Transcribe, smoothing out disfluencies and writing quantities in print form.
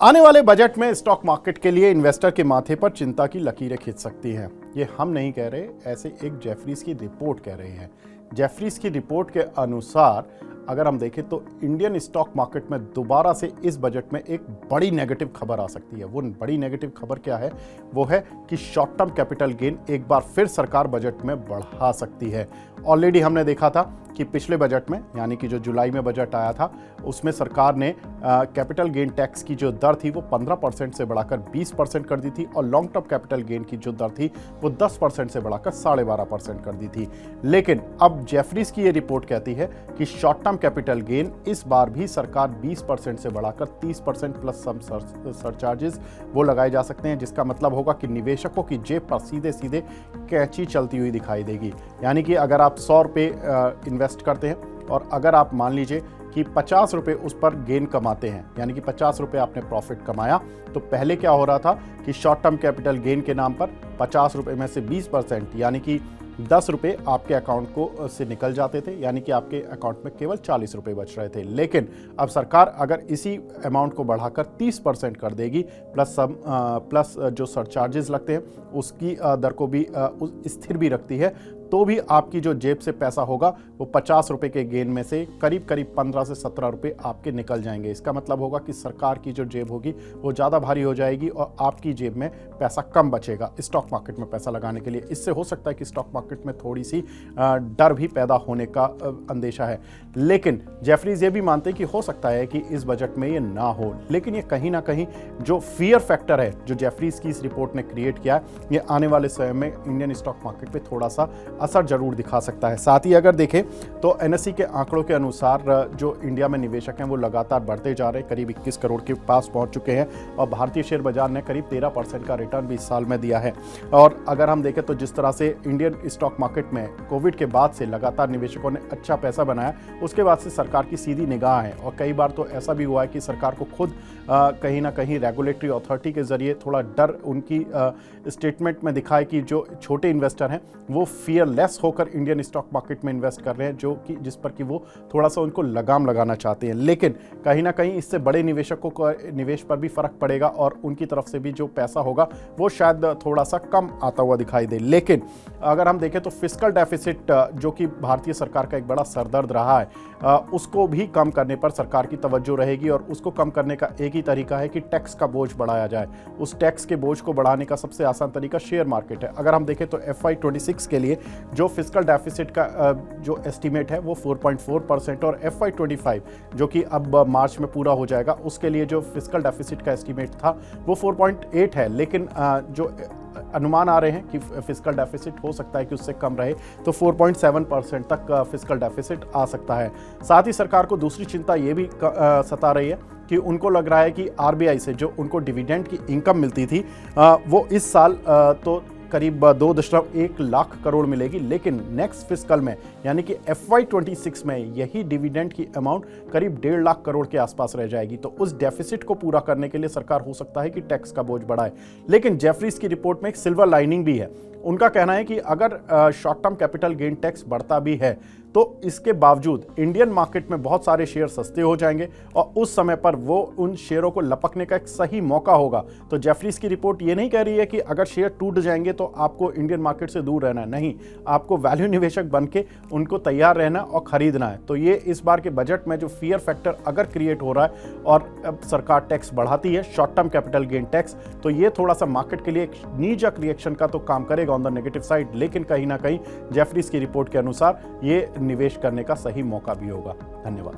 आने वाले बजट में स्टॉक मार्केट के लिए इन्वेस्टर के माथे पर चिंता की लकीरें खींच सकती हैं। ये हम नहीं कह रहे, ऐसे एक जेफरीज की रिपोर्ट कह रही है। जेफरीज की रिपोर्ट के अनुसार अगर हम देखें तो इंडियन स्टॉक मार्केट में दोबारा से इस बजट में एक बड़ी नेगेटिव खबर आ सकती है। वो बड़ी नेगेटिव खबर क्या है? वो है कि शॉर्ट टर्म कैपिटल गेन एक बार फिर सरकार बजट में बढ़ा सकती है। ऑलरेडी हमने देखा था कि पिछले बजट में, यानी कि जो जुलाई में बजट आया था, उसमें सरकार ने कैपिटल गेन टैक्स की जो दर थी वो 15% से बढ़ाकर 20% कर दी थी और लॉन्ग टर्म कैपिटल गेन की जो दर थी वो 10% से बढ़ाकर 12.5% कर दी थी। लेकिन अब जेफरीज की ये रिपोर्ट कहती है कि शॉर्ट टर्म कैपिटल गेन इस बार भी सरकार 20% से बढ़ाकर 30% प्लस सम सरचार्जेस वो लगाए जा सकते हैं, जिसका मतलब होगा कि निवेशकों की जेब पर सीधे सीधे कैंची चलती हुई दिखाई देगी। यानी कि अगर आप 100 रुपये इन्वेस्ट करते हैं और अगर आप मान लीजिए कि 50 रुपये उस पर गेन कमाते हैं, यानी कि 50 रुपये आपने प्रॉफिट कमाया, तो पहले क्या हो रहा था कि शॉर्ट टर्म कैपिटल गेन के नाम पर 50 रुपये में से 20% यानी कि 10 रुपये आपके अकाउंट को से निकल जाते थे, यानी कि आपके अकाउंट में केवल 40 रुपये बच रहे थे। लेकिन अब सरकार अगर इसी अमाउंट को बढ़ाकर 30% कर देगी, प्लस जो सरचार्जेस लगते हैं उसकी दर को भी स्थिर भी रखती है, तो भी आपकी जो जेब से पैसा होगा वो 50 रुपये के गेन में से करीब 15 से 17 रुपये आपके निकल जाएंगे। इसका मतलब होगा कि सरकार की जो जेब होगी वो ज़्यादा भारी हो जाएगी और आपकी जेब में पैसा कम बचेगा स्टॉक मार्केट में पैसा लगाने के लिए। इससे हो सकता है कि स्टॉक मार्केट में थोड़ी सी डर भी पैदा होने का अंदेशा है। लेकिन जेफरीज ये भी मानते हैं कि हो सकता है कि इस बजट में ये ना हो, लेकिन ये कहीं ना कहीं जो फियर फैक्टर है जो जेफरीज की इस रिपोर्ट ने क्रिएट किया है, ये आने वाले समय में इंडियन स्टॉक मार्केट पे थोड़ा सा असर जरूर दिखा सकता है। साथ ही अगर देखें तो एनएसई के आंकड़ों के अनुसार जो इंडिया में निवेशक हैं वो लगातार बढ़ते जा रहे हैं, करीब 21 करोड़ के पास पहुंच चुके हैं और भारतीय शेयर बाजार ने करीब 13% का रिटर्न भी इस साल में दिया है। और अगर हम देखें तो जिस तरह से इंडियन स्टॉक मार्केट में कोविड के बाद से लगातार निवेशकों ने अच्छा पैसा बनाया, उसके बाद से सरकार की सीधी निगाह है और कई बार तो ऐसा भी हुआ है कि सरकार को खुद कहीं ना कहीं रेगुलेटरी अथॉरिटी के जरिए थोड़ा डर उनकी स्टेटमेंट में दिखाए कि जो छोटे इन्वेस्टर हैं वो फियरलेस होकर इंडियन स्टॉक मार्केट में इन्वेस्ट कर रहे हैं, जो कि जिस पर कि वो थोड़ा सा उनको लगाम लगाना चाहते हैं। लेकिन कहीं ना कहीं इससे बड़े निवेशकों को निवेश पर भी फर्क पड़ेगा और उनकी तरफ से भी जो पैसा होगा वो शायद थोड़ा सा कम आता हुआ दिखाई दे। लेकिन अगर हम देखें तो फिस्कल डेफिसिट जो कि भारतीय सरकार का एक बड़ा सरदर्द रहा है, उसको भी कम करने पर सरकार की तवज्जो रहेगी और उसको कम करने का एक ही तरीका है कि टैक्स का बोझ बढ़ाया जाए। उस टैक्स के बोझ को बढ़ाने का सबसे आसान तरीका शेयर मार्केट है। अगर हम देखें तो FY26 के लिए जो फिस्कल डेफिसिट का जो एस्टीमेट है वो 4.4% और FY25 जो कि अब मार्च में पूरा हो जाएगा उसके लिए जो फिस्कल डेफिसिट का एस्टीमेट था वो 4.8 है। लेकिन जो अनुमान आ रहे हैं कि फिस्कल डेफिसिट हो सकता है कि उससे कम रहे, तो 4.7% तक फिस्कल डेफिसिट आ सकता है। साथ ही सरकार को दूसरी चिंता ये भी सता रही है कि उनको लग रहा है कि RBI से जो उनको डिविडेंड की इनकम मिलती थी वो इस साल तो करीब 2.1 लाख करोड़ मिलेगी, लेकिन नेक्स्ट फिस्कल में यानी कि FY26 में यही डिविडेंड की अमाउंट करीब 1.5 लाख करोड़ के आसपास रह जाएगी। तो उस डेफिसिट को पूरा करने के लिए सरकार हो सकता है कि टैक्स का बोझ बढ़ाए। लेकिन जेफरीज की रिपोर्ट में एक सिल्वर लाइनिंग भी है। उनका कहना है कि अगर short term capital gain tax बढ़ता भी है तो इसके बावजूद इंडियन मार्केट में बहुत सारे शेयर सस्ते हो जाएंगे और उस समय पर वो उन शेयरों को लपकने का एक सही मौका होगा। तो जेफरीज की रिपोर्ट ये नहीं कह रही है कि अगर शेयर टूट जाएंगे तो आपको इंडियन मार्केट से दूर रहना है, नहीं, आपको वैल्यू निवेशक बन के उनको तैयार रहना और खरीदना है। तो ये इस बार के बजट में जो फियर फैक्टर अगर क्रिएट हो रहा है और अब सरकार टैक्स बढ़ाती है, short term capital gain tax, तो ये थोड़ा सा मार्केट के लिए एक नीजक रिएक्शन का तो काम करेगा ऑन द नेगेटिव साइड। लेकिन कहीं ना कहीं जेफरीज की रिपोर्ट के अनुसार ये निवेश करने का सही मौका भी होगा। धन्यवाद।